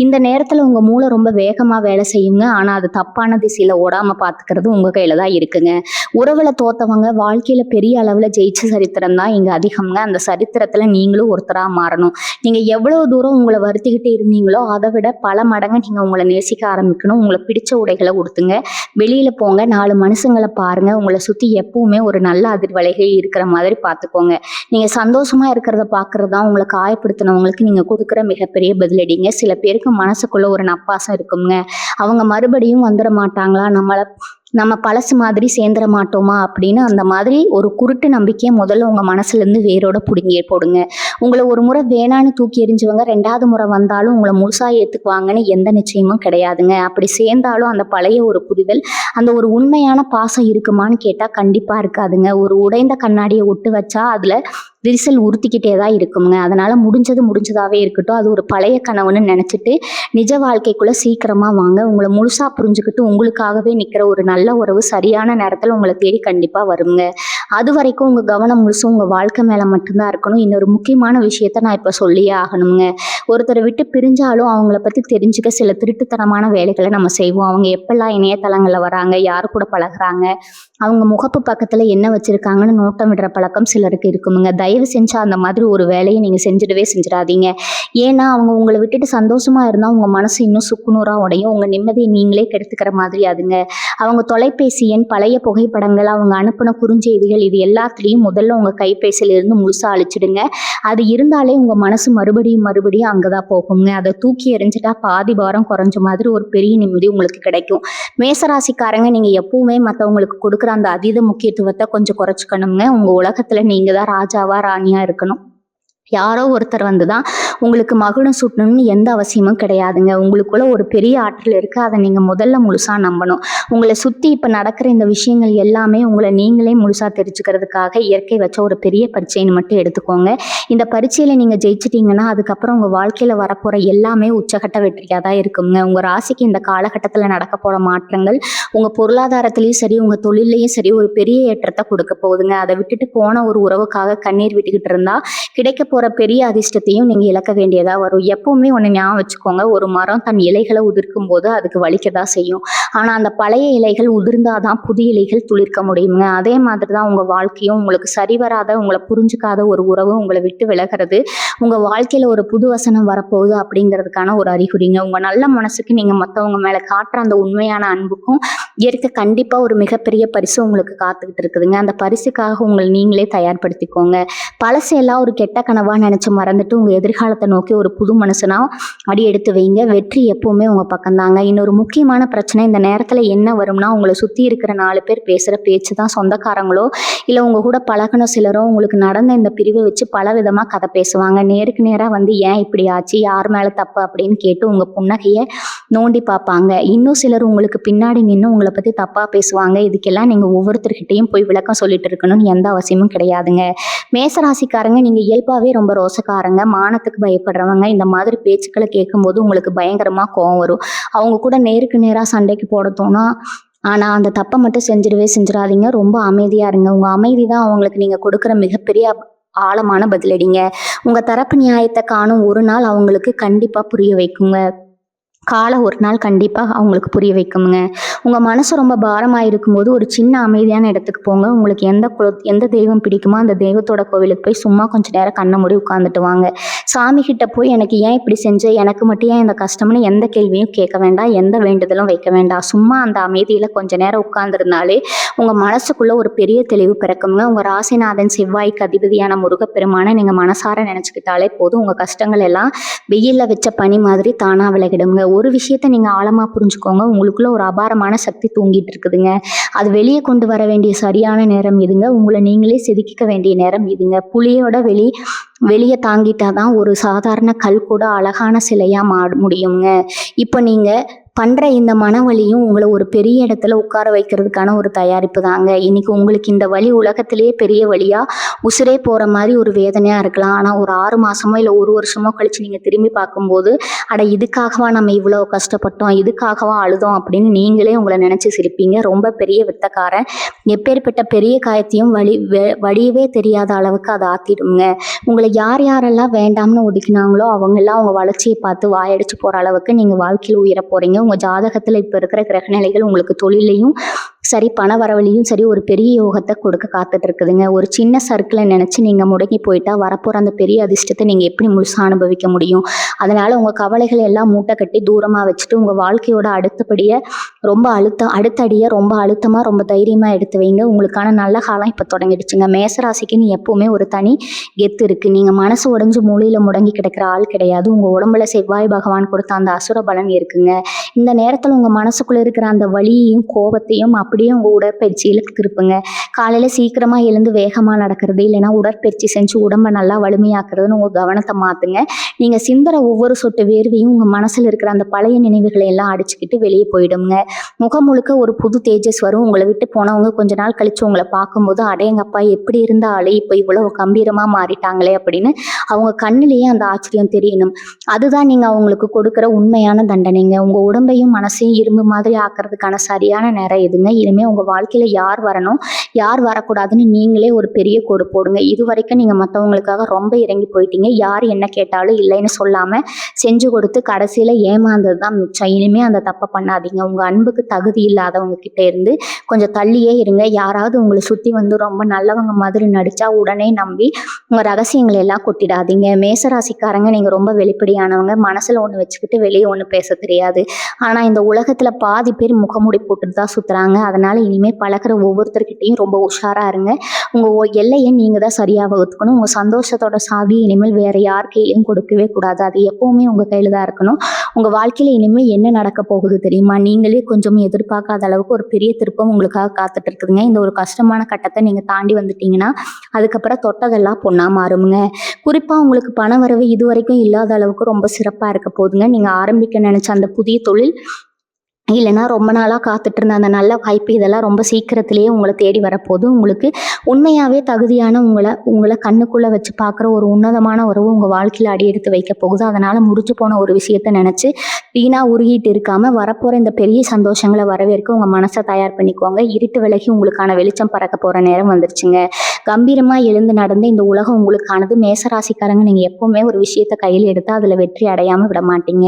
இந்த நேரத்தில் உங்கள் மூளை ரொம்ப வேகமாக வேலை செய்யுங்க. ஆனால் அது தப்பான திசையில் ஓடாமல் பார்த்துக்கிறது உங்கள் கையில் தான் இருக்குங்க. உறவில் தோத்தவங்க வாழ்க்கையில் பெரிய அளவில் ஜெயிச்ச சரித்திரம் தான் இங்கே அதிகம்ங்க. அந்த சரித்திரத்தில் நீங்களும் ஒருத்தராக மாறணும். நீங்கள் எவ்வளோ தூரம் உங்களை வருத்திக்கிட்டு இருந்தீங்களோ அதை விட பல மடங்கு நீங்கள் உங்களை நேசிக்க ஆரம்பிக்கணும். உங்களை பிடிச்ச உடைகளை உடுத்துங்க, வெளியில் போங்க, 4 மனுஷங்களை பாருங்கள். உங்களை சுற்றி எப்பவுமே ஒரு நல்ல அதிர்வலைகள் இருக்கிற மாதிரி பார்த்துக்கோங்க. நீங்கள் சந்தோஷமாக இருக்கிறத பார்க்குறது தான் உங்களை காயப்படுத்தினவங்களுக்கு நீங்கள் கொடுக்குற மிகப்பெரிய பதிலடிங்க. சில பேருக்கு மனசுக்குள்ளே ஒரு நப்பாசம் இருக்குங்க. அவங்க மறுபடியும் வந்துட மாட்டாங்களா, நம்ம பழசு மாதிரி சேர்ந்துட மாட்டோமா அப்படின்னு அந்த மாதிரி ஒரு குருட்டு நம்பிக்கையை முதல்ல உங்கள் மனசுலேருந்து வேரோட பிடுங்கியே போடுங்க. உங்களை ஒரு முறை வேணான்னு தூக்கி எறிஞ்சவங்க 2வது முறை வந்தாலும் உங்களை முழுசாக ஏற்றுக்குவாங்கன்னு எந்த நிச்சயமும் கிடையாதுங்க. அப்படி சேர்ந்தாலும் அந்த பழைய ஒரு புரிதல், அந்த ஒரு உண்மையான பாசம் இருக்குமான்னு கேட்டால் கண்டிப்பாக இருக்காதுங்க. ஒரு உடைந்த கண்ணாடியை ஒட்டு வச்சா அதில் விரிசல் உறுத்திக்கிட்டே தான் இருக்குங்க. அதனால் முடிஞ்சதாகவே இருக்கட்டும். அது ஒரு பழைய கனவுன்னு நினச்சிட்டு நிஜ வாழ்க்கைக்குள்ளே சீக்கிரமாக வாங்க. உங்களை முழுசாக புரிஞ்சுக்கிட்டு உங்களுக்காகவே நிற்கிற ஒரு நல்ல உறவு சரியான நேரத்தில் உங்களை தேடி கண்டிப்பாக வருங்க. அது வரைக்கும் உங்கள் கவனம் முழுசும் உங்கள் வாழ்க்கை மேலே மட்டும்தான் இருக்கணும். இன்னொரு முக்கியமான விஷயத்த நான் இப்போ சொல்லியே ஆகணுங்க. ஒருத்தரை விட்டு பிரிஞ்சாலும் அவங்கள பற்றி தெரிஞ்சுக்க சில திருட்டுத்தனமான வேலைகளை நம்ம செய்வோம். அவங்க எப்பெல்லாம் இணையதளங்களில் வராங்க, யார் கூட பழகுறாங்க, அவங்க முகப்பு பக்கத்தில் என்ன வச்சுருக்காங்கன்னு நோட்டம் விடுற பழக்கம் சிலருக்கு இருக்குமுங்க. தயவு செஞ்சு அந்த மாதிரி ஒரு வேலையை நீங்கள் செஞ்சிடாதீங்க. ஏன்னா அவங்க உங்களை விட்டுட்டு சந்தோஷமாக இருந்தால் உங்கள் மனசு இன்னும் சுக்குநூறாக உடையும். உங்கள் நிம்மதியை நீங்களே கெடுத்துக்கிற மாதிரி அதுங்க. அவங்க தொலைபேசி எண், பழைய புகைப்படங்கள், அவங்க அனுப்பின குறுஞ்செய்திகள், இது எல்லாத்துலேயும் முதல்ல உங்கள் கைபேசியிலிருந்து முழுசாக அழிச்சிடுங்க. அது இருந்தாலே உங்கள் மனசு மறுபடியும் அங்கே தான் போகுங்க. அதை தூக்கி எறிஞ்சிட்டா பாதி பாரம் குறைஞ்ச மாதிரி ஒரு பெரிய நிம்மதி உங்களுக்கு கிடைக்கும். மேசராசிக்காரங்க, நீங்கள் எப்பவுமே மற்றவங்களுக்கு கொடுக்குற அந்த அதீத முக்கியத்துவத்தை கொஞ்சம் குறைச்சிக்கணுங்க. உங்கள் உலகத்தில் நீங்கள் தான் ராஜாவா ராணியாக இருக்கணும். யாரோ ஒருத்தர் வந்து தான் உங்களுக்கு மகுடம் சூட்டணும்னு எந்த அவசியமும் கிடையாதுங்க. உங்களுக்குள்ள ஒரு பெரிய ஆற்றல் இருக்குது. அதை நீங்கள் முதல்ல முழுசாக நம்பணும். உங்களை சுற்றி இப்போ நடக்கிற இந்த விஷயங்கள் எல்லாமே உங்களை நீங்களே முழுசாக தெரிஞ்சுக்கிறதுக்காக இயற்கை வச்ச ஒரு பெரிய பரீட்சைன்னு மட்டும் எடுத்துக்கோங்க. இந்த பரீட்சையில் நீங்கள் ஜெயிச்சிட்டிங்கன்னா அதுக்கப்புறம் உங்கள் வாழ்க்கையில் வரப்போகிற எல்லாமே உச்சகட்ட வெற்றியாக தான் இருக்குங்க. உங்கள் ராசிக்கு இந்த காலகட்டத்தில் நடக்க போகிற மாற்றங்கள் உங்கள் பொருளாதாரத்துலேயும் சரி, உங்கள் தொழிலையும் சரி ஒரு பெரிய ஏற்றத்தை கொடுக்க போகுதுங்க. அதை விட்டுட்டு போன ஒரு உறவுக்காக கண்ணீர் விட்டுக்கிட்டு இருந்தால் கிடைக்க போகிற பெரிய அதிர்ஷ்டத்தையும் நீங்கள் இழக்க வேண்டியதாக வரும். எப்பவுமே ஒன்று ஞாபகம் வச்சுக்கோங்க, ஒரு மரம் தன் இலைகளை உதிர்க்கும் போது அதுக்கு வலிக்கதான் செய்யும். ஆனால் அந்த பழைய இலைகள் உதிர்ந்தாதான் புதிய இலைகள் துளிர்க்க முடியுங்க. அதே மாதிரி தான் உங்கள் வாழ்க்கையும். உங்களுக்கு சரிவராத, உங்களை புரிஞ்சுக்காத ஒரு உறவு உங்களை விட்டு விலகிறது உங்கள் வாழ்க்கையில் ஒரு புது வசனம் வரப்போகுது அப்படிங்கிறதுக்கான ஒரு அறிகுறிங்க. உங்கள் நல்ல மனசுக்கு நீங்கள் மற்றவங்க மேலே காட்டுற அந்த உண்மையான அன்புக்கும் இயற்கை கண்டிப்பாக ஒரு மிகப்பெரிய பரிசு உங்களுக்கு காத்துக்கிட்டு இருக்குதுங்க. அந்த பரிசுக்காக உங்களை நீங்களே தயார்படுத்திக்கோங்க. பழசெல்லாம் ஒரு கெட்ட கனவாக நினச்சி மறந்துட்டு உங்கள் எதிர்காலத்தை நோக்கி ஒரு புது மனுஷனா அடி எடுத்து வைங்க. வெற்றி எப்பவுமே உங்கள் பக்கம்தாங்க. இன்னொரு முக்கியமான பிரச்சனை, இந்த நேரத்தில் என்ன வரும்னா, உங்களை சுற்றி இருக்கிற 4 பேர் பேசுகிற பேச்சு தான் சொந்தக்காரங்களோ இல்லை உங்கள் கூட பழகின சிலரோ உங்களுக்கு நடந்த இந்த பிரிவை வச்சு பல விதமாக கதை பேசுவாங்க. நேருக்கு நேராக வந்து ஏன் இப்படி ஆச்சு, யார் மேலே தப்பு அப்படின்னு கேட்டு உங்கள் புன்னகையை நோண்டி பார்ப்பாங்க. இன்னும் சிலர் உங்களுக்கு பின்னாடி நின்று உங்களை பற்றி தப்பாக பேசுவாங்க. இதுக்கெல்லாம் நீங்கள் ஒவ்வொருத்தர்கிட்டையும் போய் விளக்கம் சொல்லிட்டு இருக்கணும்னு எந்த அவசியமும் கிடையாதுங்க. மேசராசிக்காரங்க, நீங்கள் இயல்பாகவே ரொம்ப ரோசக்காரங்க, மானத்துக்கு பயப்படுறவங்க. இந்த மாதிரி பேச்சுக்களை கேட்கும்போது உங்களுக்கு பயங்கரமாக கோவம் வரும். அவங்க கூட நேருக்கு நேராக சண்டைக்கு போட தோணும். ஆனால் அந்த தப்பை மட்டும் செஞ்சிடாதீங்க. ரொம்ப அமைதியாக இருங்க. உங்கள் அமைதி தான் அவங்களுக்கு நீங்கள் கொடுக்குற மிகப்பெரிய ஆழமான பதிலடிங்க. உங்கள் தரப்பு நியாயத்தை காணும் ஒரு நாள் அவங்களுக்கு கண்டிப்பாக புரிய வைக்குங்க. காலம் ஒரு நாள் கண்டிப்பாக அவங்களுக்கு புரிய வைக்குங்க. உங்கள் மனசு ரொம்ப பாரமாக இருக்கும்போது ஒரு சின்ன அமைதியான இடத்துக்கு போங்க. உங்களுக்கு எந்த தெய்வம் பிடிக்குமோ அந்த தெய்வத்தோட கோவிலுக்கு போய் சும்மா கொஞ்சம் நேரம் கண்ணை மூடி உட்காந்துட்டு வாங்க. சாமி கிட்ட போய் எனக்கு ஏன் இப்படி செஞ்ச, எனக்கு மட்டும் ஏன் இந்த கஷ்டம்னு எந்த கேள்வியும் கேட்க வேண்டாம், எந்த வேண்டுதலும் வைக்க வேண்டாம். சும்மா அந்த அமைதியில் கொஞ்சம் நேரம் உட்கார்ந்துருந்தாலே உங்கள் மனசுக்குள்ளே ஒரு பெரிய தெளிவு பிறக்குங்க. உங்கள் ராசிநாதன் செவ்வாய்க்கு அதிபதியான முருகப்பெருமானை நீங்கள் மனசார நினச்சிக்கிட்டாலே போதும். உங்கள் கஷ்டங்கள் எல்லாம் வெயிலில் வச்ச பனி மாதிரி தானாக விலகிடுங்க. ஒரு விஷயத்த நீங்கள் ஆழமாக புரிஞ்சுக்கோங்க, உங்களுக்குள்ள ஒரு அபாரமான சக்தி தூங்கிட்டு இருக்குதுங்க. அது வெளியே கொண்டு வர வேண்டிய சரியான நேரம் இதுங்க. உங்களை நீங்களே செதுக்கிக்க வேண்டிய நேரம் இதுங்க. புலியோட வெளியே தாங்கிட்டாதான் ஒரு சாதாரண கல் கூட அழகான சிலையாக முடியுங்க. இப்போ நீங்கள் பண்ணுற இந்த மனவலியும் உங்களை ஒரு பெரிய இடத்துல உட்கார வைக்கிறதுக்கான ஒரு தயாரிப்பு தாங்க. இன்னைக்கு உங்களுக்கு இந்த வலி உலகத்திலேயே பெரிய வழியாக உசுரே போகிற மாதிரி ஒரு வேதனையாக இருக்கலாம். ஆனால் ஒரு 6 மாதமோ இல்லை 1 வருஷமோ கழித்து நீங்கள் திரும்பி பார்க்கும்போது இதுக்காகவா நம்ம இவ்வளோ கஷ்டப்பட்டோம், இதுக்காகவா அழுதோம் அப்படின்னு நீங்களே உங்களை நினச்சி சிரிப்பீங்க. ரொம்ப பெரிய வித்தக்காரன் எப்பேற்பட்ட பெரிய காயத்தையும் வழியவே தெரியாத அளவுக்கு அதை ஆற்றிடுங்க. உங்களை யாரெல்லாம் வேண்டாம்னு ஒதுக்கினாங்களோ அவங்கெல்லாம் அவங்க வளர்ச்சியை பார்த்து வாயடிச்சு போகிற அளவுக்கு நீங்கள் வாழ்க்கையில் உயர போகிறீங்க. உங்கள் ஜாதகத்தில் இப்போ இருக்கிற கிரகநிலைகள் உங்களுக்கு தொழிலையும் சரி, பண வரவழியும் சரி ஒரு பெரிய யோகத்தை கொடுக்க காத்துட்டு இருக்குதுங்க. ஒரு சின்ன சர்க்கிளை நினச்சி நீங்கள் முடங்கி போயிட்டா வரப்போகிற அந்த பெரிய அதிர்ஷ்டத்தை நீங்கள் எப்படி முழுசாக அனுபவிக்க முடியும்? அதனால் உங்கள் கவலைகளை எல்லாம் மூட்டை கட்டி தூரமாக வச்சுட்டு உங்கள் வாழ்க்கையோட அடுத்தடியை ரொம்ப அழுத்தமாக ரொம்ப தைரியமாக எடுத்து வைங்க. உங்களுக்கான நல்ல காலம் இப்போ தொடங்கிடுச்சுங்க. மேசராசிக்குன்னு எப்போவுமே ஒரு தனி கெத்து இருக்குது. நீங்கள் மனசு உடைஞ்சு மூலையில் முடங்கி கிடக்கிற ஆள் கிடையாது. உங்கள் உடம்புல செவ்வாய் பகவான் கொடுத்த அந்த அசுர பலன் இருக்குங்க. இந்த நேரத்தில் உங்கள் மனசுக்குள்ளே இருக்கிற அந்த வலியையும் கோபத்தையும் அப்படியே உங்கள் உடற்பயிற்சியில் திருப்புங்க. காலையில் சீக்கிரமாக எழுந்து வேகமாக நடக்கிறது, இல்லைன்னா உடற்பயிற்சி செஞ்சு உடம்பை நல்லா வலிமையாக்குறதுன்னு உங்கள் கவனத்தை மாற்றுங்க. நீங்கள் சிந்துற ஒவ்வொரு சொட்டு வேர்வையும் உங்கள் மனசில் இருக்கிற அந்த பழைய நினைவுகளை எல்லாம் அடிச்சுக்கிட்டு வெளியே போயிடுங்க. முகம் முழுக்க ஒரு புது தேஜஸ் வரும். உங்களை விட்டு போனவங்க கொஞ்ச நாள் கழித்து உங்களை பார்க்கும்போது அடேங்கப்பா எப்படி இருந்த ஆளே இப்போ இவ்வளோ கம்பீரமாக மாறிட்டாங்களே அப்படின்னு அவங்க கண்ணிலேயே அந்த ஆச்சரியம் தெரியணும். அதுதான் நீங்கள் அவங்களுக்கு கொடுக்குற உண்மையான தண்டனைங்க. உங்கள் உடம்பையும் மனசையும் இரும்பு மாதிரி ஆக்கிறதுக்கான சரியான நேரம் எதுங்க? இனிமேல் உங்கள் வாழ்க்கையில் யார் வரணும் யார் வரக்கூடாதுன்னு நீங்களே ஒரு பெரிய கோடு போடுங்க. இது வரைக்கும் நீங்கள் மற்றவங்களுக்காக ரொம்ப இறங்கி போயிட்டீங்க. யார் என்ன கேட்டாலும் இல்லைன்னு சொல்லாமல் செஞ்சு கொடுத்து கடைசியில் ஏமாந்தது தான் மிச்சம். இனிமேல் அந்த தப்பை பண்ணாதீங்க. உங்கள் அன்புக்கு தகுதி இல்லாதவங்க கிட்ட இருந்து கொஞ்சம் தள்ளியே இருங்க. யாராவது உங்களை சுற்றி வந்து ரொம்ப நல்லவங்க மாதிரி நடித்தா உடனே நம்பி உங்கள் ரகசியங்களை எல்லாம் கொட்டிடாதீங்க. மேசராசிக்காரங்க நீங்கள் ரொம்ப வெளிப்படையானவங்க. மனசில் ஒன்று வச்சுக்கிட்டு வெளியே ஒன்று பேச தெரியாது. ஆனால் இந்த உலகத்தில் பாதி பேர் முகமூடி போட்டுட்டு தான் சுற்றுறாங்க. அதனால் இனிமேல் பழக்கிற ஒவ்வொருத்தர்கிட்டையும் ரொம்ப உஷாராக இருங்க. உங்கள் எல்லையை நீங்கள் தான் சரியாக வகுத்துக்கணும். உங்கள் சந்தோஷத்தோட சாவி இனிமேல் வேறு யார் கையிலையும் கொடுக்கவே கூடாது. அது எப்போவுமே உங்கள் கையில் தான் இருக்கணும். உங்கள் வாழ்க்கையில் இனிமேல் என்ன நடக்க போகுது தெரியுமா? நீங்களே கொஞ்சம் எதிர்பார்க்காத அளவுக்கு ஒரு பெரிய திருப்பம் உங்களுக்காக காத்துட்டு இருக்குதுங்க. இந்த ஒரு கஷ்டமான கட்டத்தை நீங்கள் தாண்டி வந்துட்டீங்கன்னா அதுக்கப்புறம் தொட்டதெல்லாம் பொண்ணா மாறுமுங்க. குறிப்பாக உங்களுக்கு பண வரவு இது வரைக்கும் இல்லாத அளவுக்கு ரொம்ப சிறப்பாக இருக்க போகுதுங்க. நீங்கள் ஆரம்பிக்க நினச்ச அந்த புதிய தொழில் இல்லைன்னா ரொம்ப நாளாக காத்துட்டு இருந்த அந்த நல்ல வாய்ப்பு இதெல்லாம் ரொம்ப சீக்கிரத்திலேயே உங்களை தேடி வரப்போகுது. உங்களுக்கு உண்மையாகவே தகுதியான உங்களை கண்ணுக்குள்ளே வச்சு பார்க்குற ஒரு உன்னதமான உறவு உங்கள் வாழ்க்கையில் அடி எடுத்து வைக்க போகுது. அதனால் முடிச்சு போன ஒரு விஷயத்த நினச்சி வீணாக உருகிட்டு இருக்காமல் வரப்போகிற இந்த பெரிய சந்தோஷங்களை வரவேற்க உங்கள் மனசை தயார் பண்ணிக்கோங்க. இருட்டு விலகி உங்களுக்கான வெளிச்சம் பறக்க போகிற நேரம் வந்துருச்சுங்க. கம்பீரமாக எழுந்து நடந்து இந்த உலகம் உங்களுக்கானது. மேசராசிக்காரங்க நீங்கள் எப்போவுமே ஒரு விஷயத்தை கையில் எடுத்து அதில் வெற்றி அடையாமல் விட மாட்டீங்க.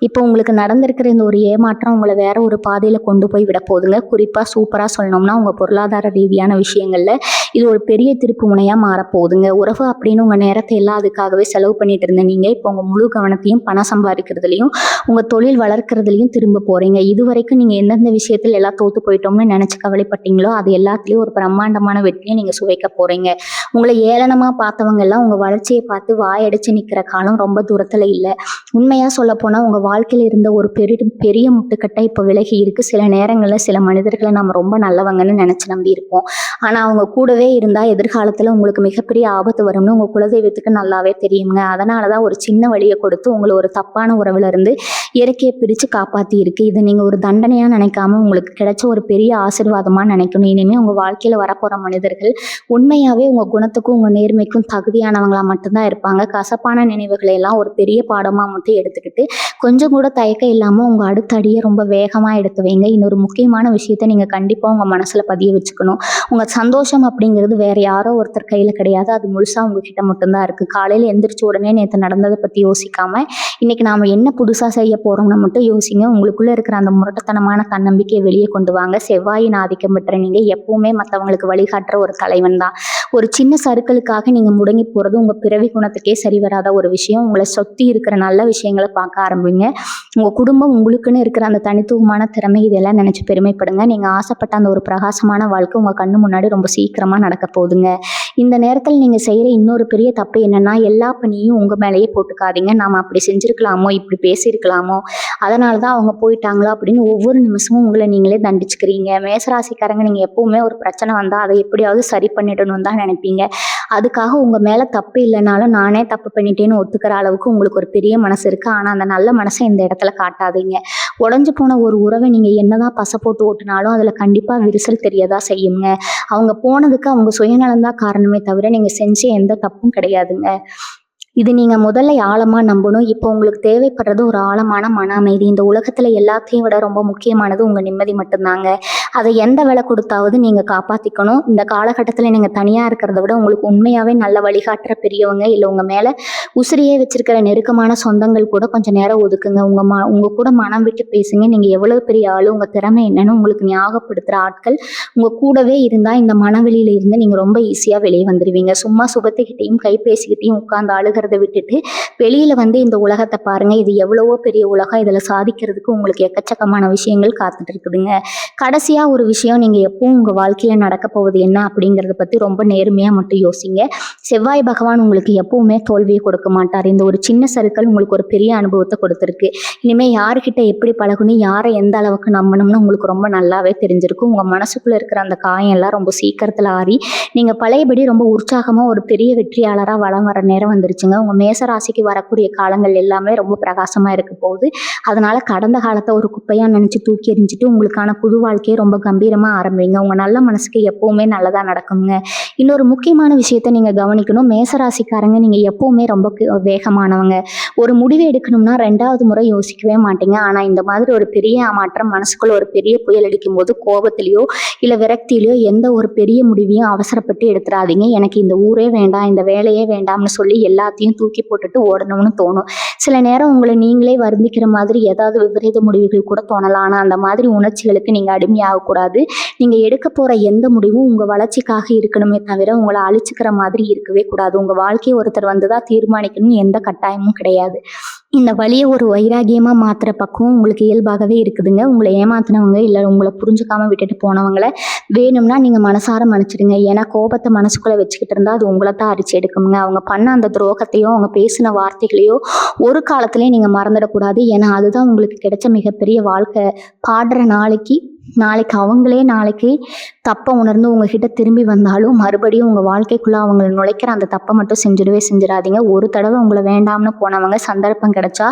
இப்போ உங்களுக்கு நடந்திருக்கிற இந்த ஒரு ஏமாற்றம் உங்களை வேற ஒரு பாதையில் கொண்டு போய் விட போதுங்க. குறிப்பாக சூப்பராக சொல்லணும்னா உங்கள் பொருளாதார ரீதியான விஷயங்களில் இது ஒரு பெரிய திருப்பு முனையாக மாறப்போகுதுங்க. உறவு அப்படின்னு உங்கள் நேரத்தை எல்லாம் அதுக்காகவே செலவு பண்ணிட்டு இருந்த நீங்கள் இப்போ உங்கள் முழு கவனத்தையும் பணம் சம்பாதிக்கிறதுலையும் உங்கள் தொழில் வளர்க்குறதுலையும் திரும்ப போகிறீங்க. இது வரைக்கும் நீங்கள் எந்தெந்த விஷயத்தில் எல்லாம் தோற்று போயிட்டோம்னு நினச்சி கவலைப்பட்டீங்களோ அது எல்லாத்துலேயும் ஒரு பிரம்மாண்டமான வெற்றியை நீங்கள் சுவைக்க போகிறீங்க. உங்களை ஏளனமாக பார்த்தவங்க எல்லாம் உங்கள் வளர்ச்சியை பார்த்து வாயடிச்சு நிற்கிற காலம் ரொம்ப தூரத்தில் இல்லை. உண்மையாக சொல்லப்போனால் உங்கள் வாழ்க்கையில் இருந்த ஒரு பெரிய முட்டுக்கட்டை இப்போ விலகி இருக்குது. சில நேரங்களில் சில மனிதர்களை நம்ம ரொம்ப நல்லவங்கன்னு நினச்சி நம்பி இருப்போம். ஆனால் அவங்க கூடவே இருந்தால் எதிர்காலத்தில் உங்களுக்கு மிகப்பெரிய ஆபத்து வரும்னு உங்கள் குலதெய்வத்துக்கு நல்லாவே தெரியுங்க. அதனால தான் ஒரு சின்ன வழியை கொடுத்து உங்களை ஒரு தப்பான உறவிலிருந்து இயற்கையை பிரித்து காப்பாற்றி இருக்குது. இதை நீங்கள் ஒரு தண்டனையாக நினைக்காம உங்களுக்கு கிடைச்ச ஒரு பெரிய ஆசீர்வாதமாக நினைக்கணும். இனிமேல் உங்கள் வாழ்க்கையில் வரப்போகிற மனிதர்கள் உண்மையாகவே உங்கள் குணத்துக்கும் உங்கள் நேர்மைக்கும் தகுதியானவங்களாக மட்டும்தான் இருப்பாங்க. கசப்பான நினைவுகளை எல்லாம் ஒரு பெரிய பாடமாக மட்டும் எடுத்துக்கிட்டு கொஞ்சம் கூட தயக்கம் இல்லாமல் உங்கள் அடுத்த அடியை ரொம்ப வேகமாக எடுத்து வைங்க. இன்னொரு முக்கியமான விஷயத்தை நீங்கள் கண்டிப்பாக உங்கள் மனசில் பதிய வச்சுக்கணும். உங்கள் சந்தோஷம் அப்படிங்கிறது வேறு யாரோ ஒருத்தர் கையில் கிடையாது. அது முழுசாக உங்ககிட்ட மட்டும்தான் இருக்குது. காலையில் எந்திரிச்ச உடனே நேற்று நடந்ததை பற்றி யோசிக்காமல் இன்றைக்கி நாம் என்ன புதுசாக செய்ய போகிறோம்னு மட்டும் யோசிங்க. உங்களுக்குள்ளே இருக்கிற அந்த முரட்டத்தனமான தன்னம்பிக்கையை வெளியே கொண்டு வாங்க. செவ்வாயின் ஆதிக்கம் பெற்ற நீங்கள் எப்பவுமே மற்றவங்களுக்கு வழிகாட்டுற ஒரு தலைவன் தான். ஒரு சின்ன சறுக்களுக்காக நீங்கள் முடங்கி போகிறது உங்கள் பிறவி குணத்துக்கே சரி வராத ஒரு விஷயம். உங்களை சுற்றி இருக்கிற நல்ல விஷயங்களை பார்க்க ஆரம்பிங்க. உங்கள் குடும்பம் உங்களுக்குன்னு இருக்கிற அந்த தனித்துவமான திறமை இதெல்லாம் நினச்சி பெருமைப்படுங்க. நீங்கள் ஆசைப்பட்ட அந்த ஒரு பிரகாசமான வாழ்க்கை உங்கள் கண்ணு முன்னாடி ரொம்ப சீக்கிரமாக நடக்க போகுதுங்க. இந்த நேரத்தில் நீங்கள் செய்கிற இன்னொரு பெரிய தப்பு என்னென்னா எல்லா பணியும் உங்கள் மேலேயே போட்டுக்காதீங்க. நாம் அப்படி செஞ்சுருக்கலாமோ இப்படி பேசியிருக்கலாமோ அதனால தான் அவங்க போயிட்டாங்களோ அப்படின்னு ஒவ்வொரு நிமிஷமும் உங்களை நீங்களே தண்டிச்சுக்கிறீங்க. மேசராசிக்காரங்க நீங்கள் எப்போவுமே ஒரு பிரச்சனை வந்தால் அதை எப்படியாவது சரி பண்ணிடணும் தான் நினைப்பீங்க. அதுக்காக உங்கள் மேலே தப்பு இல்லைனாலும் நானே தப்பு பண்ணிட்டேன்னு ஒத்துக்கிற அளவுக்கு உங்களுக்கு ஒரு பெரிய மனசு இருக்குது. ஆனால் அந்த நல்ல மனசை இந்த இடத்துல காட்டாதீங்க. உடஞ்சி போன ஒரு உறவை நீங்கள் என்னதான் பசை போட்டு ஓட்டினாலும் அதில் கண்டிப்பாக விரிசல் தெரியதான் செய்யுங்க. அவங்க போனதுக்கு அவங்க சுயநலம்தான் காரணமே தவிர நீங்கள் செஞ்ச எந்த தப்பும் கிடையாதுங்க. இது நீங்கள் முதல்ல ஆழமாக நம்பணும். இப்போ உங்களுக்கு தேவைப்படுறது ஒரு ஆழமான மன அமைதி. இந்த உலகத்தில் எல்லாத்தையும் விட ரொம்ப முக்கியமானது உங்கள் நிம்மதி மட்டும்தாங்க. அதை எந்த விலை கொடுத்தாவது நீங்கள் காப்பாற்றிக்கணும். இந்த காலகட்டத்தில் நீங்கள் தனியாக இருக்கிறத விட உங்களுக்கு உண்மையாகவே நல்ல வழிகாட்டுற பெரியவங்க இல்லை உங்கள் மேலே உசிரியே வச்சிருக்கிற நெருக்கமான சொந்தங்கள் கூட கொஞ்சம் நேரம் ஒதுக்குங்க. உங்கள் கூட மனம் விட்டு பேசுங்க. நீங்கள் எவ்வளோ பெரிய ஆள், உங்கள் திறமை என்னன்னு உங்களுக்கு ஞாபகப்படுத்துகிற ஆட்கள் உங்கள் கூடவே இருந்தால் இந்த மனவெளியில இருந்து நீங்கள் ரொம்ப ஈஸியாக வெளியே வந்துடுவீங்க. சும்மா சுபத்துக்கிட்டையும் கைபேசிக்கிட்டையும் உட்கார்ந்து அழுகிறத விட்டுட்டு வெளியில் வந்து இந்த உலகத்தை பாருங்கள். இது எவ்வளவோ பெரிய உலகம். இதில் சாதிக்கிறதுக்கு உங்களுக்கு எக்கச்சக்கமான விஷயங்கள் காத்துட்டு இருக்குதுங்க. கடைசியாக ஒரு விஷயம், நீங்கள் எப்பவும் உங்கள் வாழ்க்கையில் நடக்க போவது என்ன அப்படிங்கிறத பற்றி ரொம்ப நேர்மையாக மட்டும் யோசிங்க. செவ்வாய் பகவான் உங்களுக்கு எப்பவுமே தோல்வியை கொடுக்க மாட்டார். இந்த ஒரு சின்ன சறுக்கல் உங்களுக்கு ஒரு பெரிய அனுபவத்தை கொடுத்துருக்கு. இனிமேல் யாருக்கிட்ட எப்படி பழகணும், யாரை எந்த அளவுக்கு நம்பணும்னு உங்களுக்கு ரொம்ப நல்லாவே தெரிஞ்சிருக்கும். உங்கள் மனசுக்குள்ளே இருக்கிற அந்த காயம் எல்லாம் ரொம்ப சீக்கிரத்தில் ஆறி நீங்கள் பழையபடி ரொம்ப உற்சாகமாக ஒரு பெரிய வெற்றியாளராக வளம் வர நேரம் வந்துருச்சுங்க. சந்தோஷங்க. உங்க மேச ராசிக்கு வரக்கூடிய காலங்கள் எல்லாமே ரொம்ப பிரகாசமா இருக்க போகுது. அதனால கடந்த காலத்தை ஒரு குப்பையா நினைச்சு தூக்கி எறிஞ்சிட்டு உங்களுக்கான புது வாழ்க்கையை ரொம்ப கம்பீரமா ஆரம்பிங்க. உங்க நல்ல மனசுக்கு எப்பவுமே நல்லதா நடக்குங்க. இன்னொரு முக்கியமான விஷயத்த நீங்க கவனிக்கணும். மேசராசிக்காரங்க நீங்க எப்பவுமே ரொம்ப வேகமானவங்க. ஒரு முடிவு எடுக்கணும்னா 2வது முறை யோசிக்கவே மாட்டீங்க. ஆனா இந்த மாதிரி ஒரு பெரிய மாற்றம் மனசுக்குள்ள ஒரு பெரிய புயல் அடிக்கும் போது கோபத்திலயோ இல்ல விரக்தியிலயோ எந்த ஒரு பெரிய முடிவையும் அவசரப்பட்டு எடுத்துறாதீங்க. எனக்கு இந்த ஊரே வேண்டாம், இந்த வேலையே வேண்டாம்னு சொல்லி எல்லாத்தையும் தூக்கி போட்டுட்டு ஓடணும்னு தோணும். சில நேரம் உங்களை நீங்களே வருந்திக்கிற மாதிரி ஏதாவது விபரீத முடிவுகள் கூட தோணலாம். ஆனா அந்த மாதிரி உணர்ச்சிகளுக்கு நீங்க அடிமையாகக்கூடாது. நீங்க எடுக்க போற எந்த முடிவும் உங்க வளர்ச்சிக்காக இருக்கணுமே தவிர உங்களை அழிச்சுக்கிற மாதிரி இருக்கவே கூடாது. உங்க வாழ்க்கையை ஒருத்தர் வந்துதான் தீர்மானிக்கணும்னு எந்த கட்டாயமும் கிடையாது. இந்த வழியை ஒரு வைராகியமா மாத்துற பக்குவம் உங்களுக்கு இயல்பாகவே இருக்குதுங்க. உங்களை ஏமாத்தினவங்க இல்ல உங்களை புரிஞ்சுக்காம விட்டுட்டு போனவங்கள வேணும்னா நீங்க மனசார மன்னிச்சிடுங்க. ஏன்னா கோபத்தை மனசுக்குள்ள வச்சுக்கிட்டு இருந்தா அது உங்களை தான் அரிச்சு எடுக்குங்க. அவங்க பண்ண அந்த துரோகத்தையோ அவங்க பேசின வார்த்தைகளையோ ஒரு காலத்திலேயே நீங்க மறந்துடக்கூடாது. ஏன்னா அதுதான் உங்களுக்கு கிடைச்ச மிகப்பெரிய வாழ்க்கை. பாடுற நாளைக்கு அவங்களே தப்பை உணர்ந்து உங்ககிட்ட திரும்பி வந்தாலும் மறுபடியும் உங்கள் வாழ்க்கைக்குள்ளே அவங்க நுழைக்கிற அந்த தப்பை மட்டும் செஞ்சிடாதீங்க. ஒரு தடவை உங்களை வேண்டாம்னு போனவங்க சந்தர்ப்பம் கிடைச்சா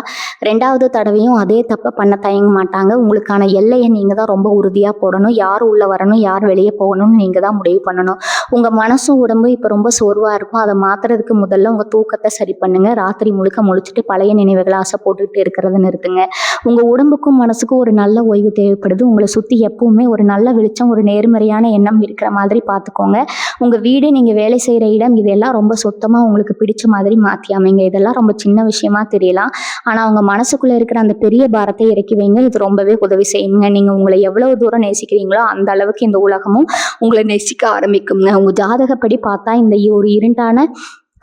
2வது தடவையும் அதே தப்பை பண்ண தயங்க மாட்டாங்க. உங்களுக்கான எல்லையை நீங்கள் தான் ரொம்ப உறுதியாக போடணும். யார் உள்ளே வரணும், யார் வெளியே போகணும்னு நீங்கள் தான் முடிவு பண்ணணும். உங்கள் மனசும் உடம்பும் இப்போ ரொம்ப சோர்வாக இருக்கும். அதை மாற்றுறதுக்கு முதல்ல உங்கள் தூக்கத்தை சரி பண்ணுங்க. ராத்திரி முழுக்க முழிச்சிட்டு பழைய நினைவுகளை ஆசை போட்டுக்கிட்டு இருக்கிறத நிறுத்துங்க. உங்கள் உடம்புக்கும் மனசுக்கும் ஒரு நல்ல ஓய்வு தேவைப்படுது. உங்களை சுற்றி எப்பவுமே ஒரு நல்ல வெளிச்சம், ஒரு நேர்மறையான எண்ணம் இருக்கிற மாதிரி பார்த்துக்கோங்க. உங்கள் வீடு, நீங்கள் வேலை செய்கிற இடம், இதெல்லாம் ரொம்ப சுத்தமாக உங்களுக்கு பிடிச்ச மாதிரி மாற்றி அமைங்க. இதெல்லாம் ரொம்ப சின்ன விஷயமா தெரியலாம். ஆனால் அவங்க மனசுக்குள்ளே இருக்கிற அந்த பெரிய பாரத்தை இறக்கி வைங்க. இது ரொம்பவே உதவி செய்யுங்க. நீங்கள் உங்களை எவ்வளவு தூரம் நேசிக்கிறீங்களோ அந்த அளவுக்கு இந்த உலகமும் உங்களை நேசிக்க ஆரம்பிக்குங்க. உங்கள் ஜாதகப்படி பார்த்தா இந்த ஒரு இருண்டான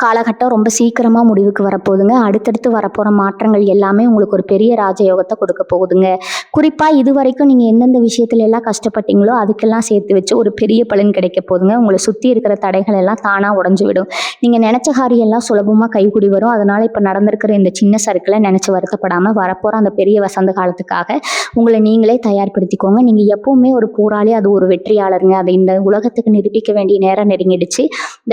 காலகட்டம் ரொம்ப சீக்கிரமாக முடிவுக்கு வரப்போகுதுங்க. அடுத்தடுத்து வரப்போகிற மாற்றங்கள் எல்லாமே உங்களுக்கு ஒரு பெரிய ராஜயோகத்தை கொடுக்க போகுதுங்க. குறிப்பாக இது வரைக்கும் நீங்கள் எந்தெந்த விஷயத்துல எல்லாம் கஷ்டப்பட்டீங்களோ அதுக்கெல்லாம் சேர்த்து வச்சு ஒரு பெரிய பலன் கிடைக்க போகுதுங்க. உங்களை சுற்றி இருக்கிற தடைகள் எல்லாம் தானாக உடஞ்சி விடும். நீங்கள் நினச்ச காரியெல்லாம் சுலபமாக கைகூடி வரும். அதனால் இப்போ நடந்திருக்கிற இந்த சின்ன சர்க்கிளை நினச்சி வருத்தப்படாமல் வரப்போகிற அந்த பெரிய வசந்த காலத்துக்காக உங்களை நீங்களே தயார்படுத்திக்கோங்க. நீங்கள் எப்பவுமே ஒரு போராளி, அது ஒரு வெற்றியாளருங்க. அதை இந்த உலகத்துக்கு நிரூபிக்க வேண்டிய நேரம் நெருங்கிடுச்சு.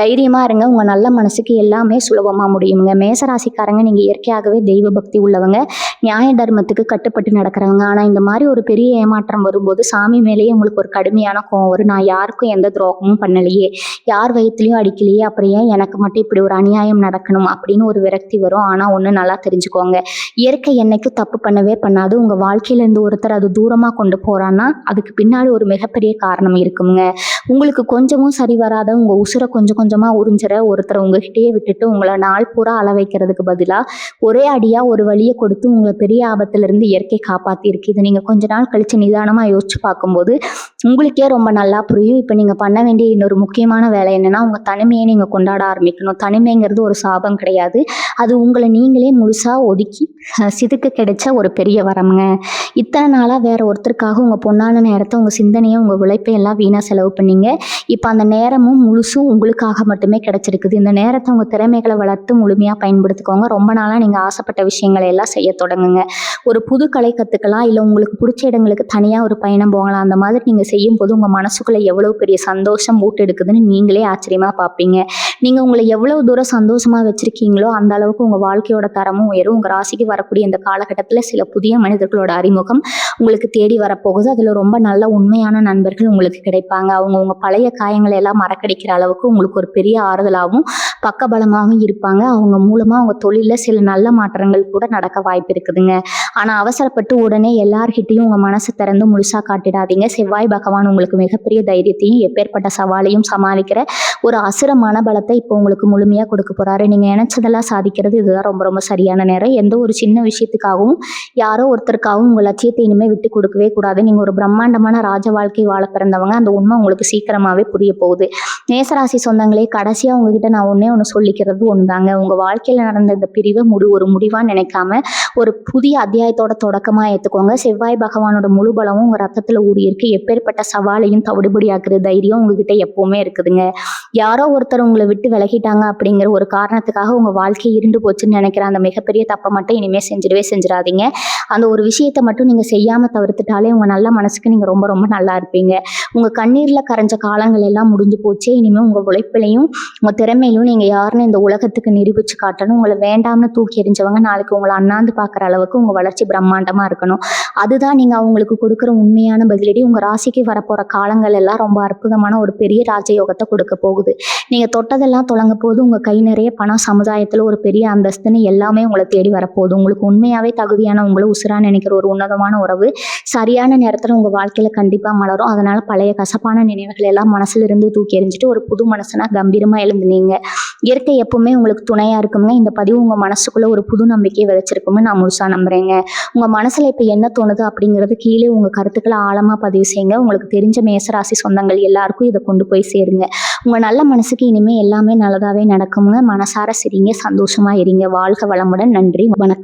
தைரியமாக இருங்க. உங்கள் நல்ல மனசுக்கு எல்லாமே சுலபமாக முடியுங்க. மேசராசிக்காரங்க நீங்கள் இயற்கையாகவே தெய்வ பக்தி உள்ளவங்க, நியாய தர்மத்துக்கு கட்டுப்பட்டு நடக்கிறவங்க. ஆனால் இந்த மாதிரி ஒரு பெரிய ஏமாற்றம் வரும்போது சாமி மேலேயே உங்களுக்கு ஒரு கடுமையான கோவம் வரும். நான் யாருக்கும் எந்த துரோகமும் பண்ணலையே, யார் வயிற்றுலையும் அடிக்கலையே, அப்புறம் ஏன் எனக்கு மட்டும் இப்படி ஒரு அநியாயம் நடக்கணும் அப்படின்னு ஒரு விரக்தி வரும். ஆனால் ஒன்று நல்லா தெரிஞ்சுக்கோங்க, இயற்கை என்னைக்கும் தப்பு பண்ணவே பண்ணாது. உங்கள் வாழ்க்கையிலேருந்து ஒருத்தர் அது தூரமாக கொண்டு போகிறான்னா அதுக்கு பின்னாடி ஒரு மிகப்பெரிய காரணம் இருக்குங்க. உங்களுக்கு கொஞ்சமும் சரி வராத உங்கள் உசுரை கொஞ்சம் கொஞ்சமாக உறிஞ்சிற ஒருத்தர் உங்ககிட்டயே விட்டுட்டு உங்களை நாள் பூரா அள வைக்கிறதுக்கு பதிலாக ஒரே அடியாக ஒரு வழியை கொடுத்து உங்களை பெரிய ஆபத்திலிருந்து இயற்கை காப்பாற்றிருக்கு. இதை நீங்கள் கொஞ்ச நாள் கழித்து நிதானமாக யோசிச்சு பார்க்கும்போது உங்களுக்கே ரொம்ப நல்லா புரியும். இப்போ நீங்கள் பண்ண வேண்டிய இன்னொரு முக்கியமான வேலை என்னென்னா, உங்கள் தனிமையை நீங்கள் கொண்டாட ஆரம்பிக்கணும். தனிமைங்கிறது ஒரு சாபம் கிடையாது. அது உங்களை நீங்களே முழுசாக ஒதுக்கி சிதுக்கு கிடைச்ச ஒரு பெரிய வரம்ங்க. இத்தனை நாளாக வேற ஒருத்தருக்காக உங்கள் பொண்ணான நேரத்தை, உங்கள் சிந்தனையை, உங்கள் உழைப்பை எல்லாம் வீணாக செலவு பண்ணீங்க. இப்போ அந்த நேரமும் முழுசும் உங்களுக்காக மட்டுமே கிடைச்சிருக்குது. இந்த நேரத்தை உங்கள் திறமைகளை வளர்த்து முழுமையாக பயன்படுத்திக்கோங்க. ரொம்ப நாளாக நீங்கள் ஆசைப்பட்ட விஷயங்களை எல்லாம் செய்ய தொடங்குங்க. ஒரு புது கலை கற்றுக்கலாம், இல்லை உங்களுக்கு பிடிச்ச இடங்களுக்கு தனியாக ஒரு பயணம் போகலாம். அந்த மாதிரி நீங்கள் செய்யும்போது உங்கள் மனசுக்குள்ளே எவ்வளோ பெரிய சந்தோஷம் ஊட்டெடுக்குதுன்னு நீங்களே ஆச்சரியமாக பார்ப்பீங்க. நீங்கள் உங்களை எவ்வளவு தூரம் சந்தோஷமாக வச்சுருக்கீங்களோ அந்த அளவுக்கு உங்கள் வாழ்க்கையோட தரமும் உயரும். உங்கள் ராசிக்கு வரக்கூடிய இந்த காலகட்டத்தில் சில புதிய மனிதர்களோட அறிமுகம் உங்களுக்கு தேடி வரப்போகுது. அதில் ரொம்ப நல்ல உண்மையான நண்பர்கள் உங்களுக்கு கிடைப்பாங்க. அவங்க உங்கள் பழைய காயங்களை எல்லாம் மறக்கடிக்கிற அளவுக்கு உங்களுக்கு ஒரு பெரிய ஆறுதலாகவும் பக்கபலமாகவும் இருப்பாங்க. அவங்க மூலமாக உங்கள் தொழிலில் சில நல்ல மாற்றங்கள் கூட நடக்க வாய்ப்பு இருக்குதுங்க. ஆனால் அவசரப்பட்டு உடனே எல்லார்கிட்டையும் உங்கள் மனசை திறந்து முழுசாக காட்டிடாதீங்க. செவ்வாய் பகவான் உங்களுக்கு மிகப்பெரிய தைரியத்தையும் எப்பேற்பட்ட சவாலையும் சமாளிக்கிற ஒரு அசுர மனபலத்தை இப்போ உங்களுக்கு முழுமையாக கொடுக்க போகிறாரு. நீங்கள் நினைச்சதெல்லாம் சாதிக்கிறது இதுதான் ரொம்ப ரொம்ப சரியான நேரம். எந்த ஒரு சின்ன விஷயத்துக்காகவும் யாரோ ஒருத்தருக்காகவும் உங்கள் லட்சியத்தை இனிமேல் விட்டு கொடுக்கவே கூடாது. நீங்கள் ஒரு பிரம்மாண்டமான ராஜ வாழ்க்கை வாழ பிறந்தவங்க. அந்த உண்மை உங்களுக்கு சீக்கிரமாகவே புரிய போகுது. மேசராசி சொந்தங்களே, கடைசியாக உங்ககிட்ட நான் ஒன்று சொல்லிக்கிறது ஒன்றுதாங்க. உங்கள் வாழ்க்கையில் நடந்த இந்த பிரிவை ஒரு முடிவாக நினைக்காம ஒரு புதிய அத்தியாயத்தோட தொடக்கமாக ஏற்றுக்கோங்க. செவ்வாய் பகவானோட முழு பலமும் உங்கள் ரத்தத்தில் ஊறியிருக்கு. எப்பேற்பட்ட சவாலையும் தவிடுபடியாக்குற தைரியம் உங்ககிட்ட எப்பவுமே இருக்குதுங்க. யாரோ ஒருத்தர் உங்களை விட்டு விலகிட்டாங்க அப்படிங்கிற ஒரு காரணத்துக்காக உங்கள் வாழ்க்கை இருண்டு போச்சுன்னு நினைக்கிற அந்த மிகப்பெரிய தப்பை மட்டும் இனிமேல் செஞ்சிடாதீங்க. அந்த ஒரு விஷயத்தை மட்டும் நீங்கள் செய்யாமல் தவிர்த்துட்டாலே உங்கள் நல்ல மனசுக்கு நீங்கள் ரொம்ப ரொம்ப நல்லா இருப்பீங்க. உங்கள் கண்ணீரில் கரைஞ்ச காலங்கள் எல்லாம் முடிஞ்சு போச்சு. இனிமேல் உங்கள் உழைப்பிலையும் உங்கள் திறமையிலும் நீங்கள் யாருன்னு இந்த உலகத்துக்கு நிரூபித்து காட்டணும். உங்களை வேண்டாம்னு தூக்கி எறிஞ்சவங்க நாளைக்கு உங்களை அண்ணாந்து பார்க்குற அளவுக்கு உங்கள் வளர்ச்சி பிரம்மாண்டமாக இருக்கணும். அதுதான் நீங்கள் அவங்களுக்கு கொடுக்குற உண்மையான பதிலடி. உங்கள் ராசிக்கு வரப்போகிற காலங்கள் எல்லாம் ரொம்ப அற்புதமான ஒரு பெரிய ராஜயோகத்தை கொடுக்க போகுது. நீங்கள் தொட்டதெல்லாம் தொடங்க போது. உங்கள் கை நிறைய பணம், சமுதாயத்தில் ஒரு பெரிய அந்தஸ்துன்னு எல்லாமே உங்களை தேடி வரப்போகுது. உங்களுக்கு உண்மையாகவே தகுதியான உங்களை உசுரா நினைக்கிற ஒரு உன்னதமான உறவு சரியான நேரத்தில் உங்கள் வாழ்க்கையில் கண்டிப்பாக மலரும். அதனால் பழைய கசப்பான நினைவுகள் எல்லாம் மனசுல இருந்து தூக்கி எறிஞ்சிட்டு ஒரு புது மனசுனா கம்பீரமாக எழுந்துனீங்க. இயற்கை எப்பவுமே உங்களுக்கு துணையாக இருக்குங்க. இந்த பதிவு உங்கள் மனசுக்குள்ளே ஒரு புது நம்பிக்கையை விதைச்சிருக்கும்னு நான் முழுசாக நம்புகிறேங்க. உங்கள் மனசில் இப்போ என்ன தோணுது அப்படிங்கிறது கீழே உங்கள் கருத்துக்களை ஆழமாக பதிவு செய்யுங்க. உங்களுக்கு தெரிஞ்ச மேசராசி சொந்தங்கள் எல்லாருக்கும் இதை கொண்டு போய் சேருங்க. உங்கள் நல்ல மனசுக்கு இனிமேல் எல்லாமே நல்லதாகவே நடக்குங்க. மனசார சிரிங்க, சந்தோஷமாக இருங்க. வாழ்க வளமுடன். நன்றி, வணக்கம்.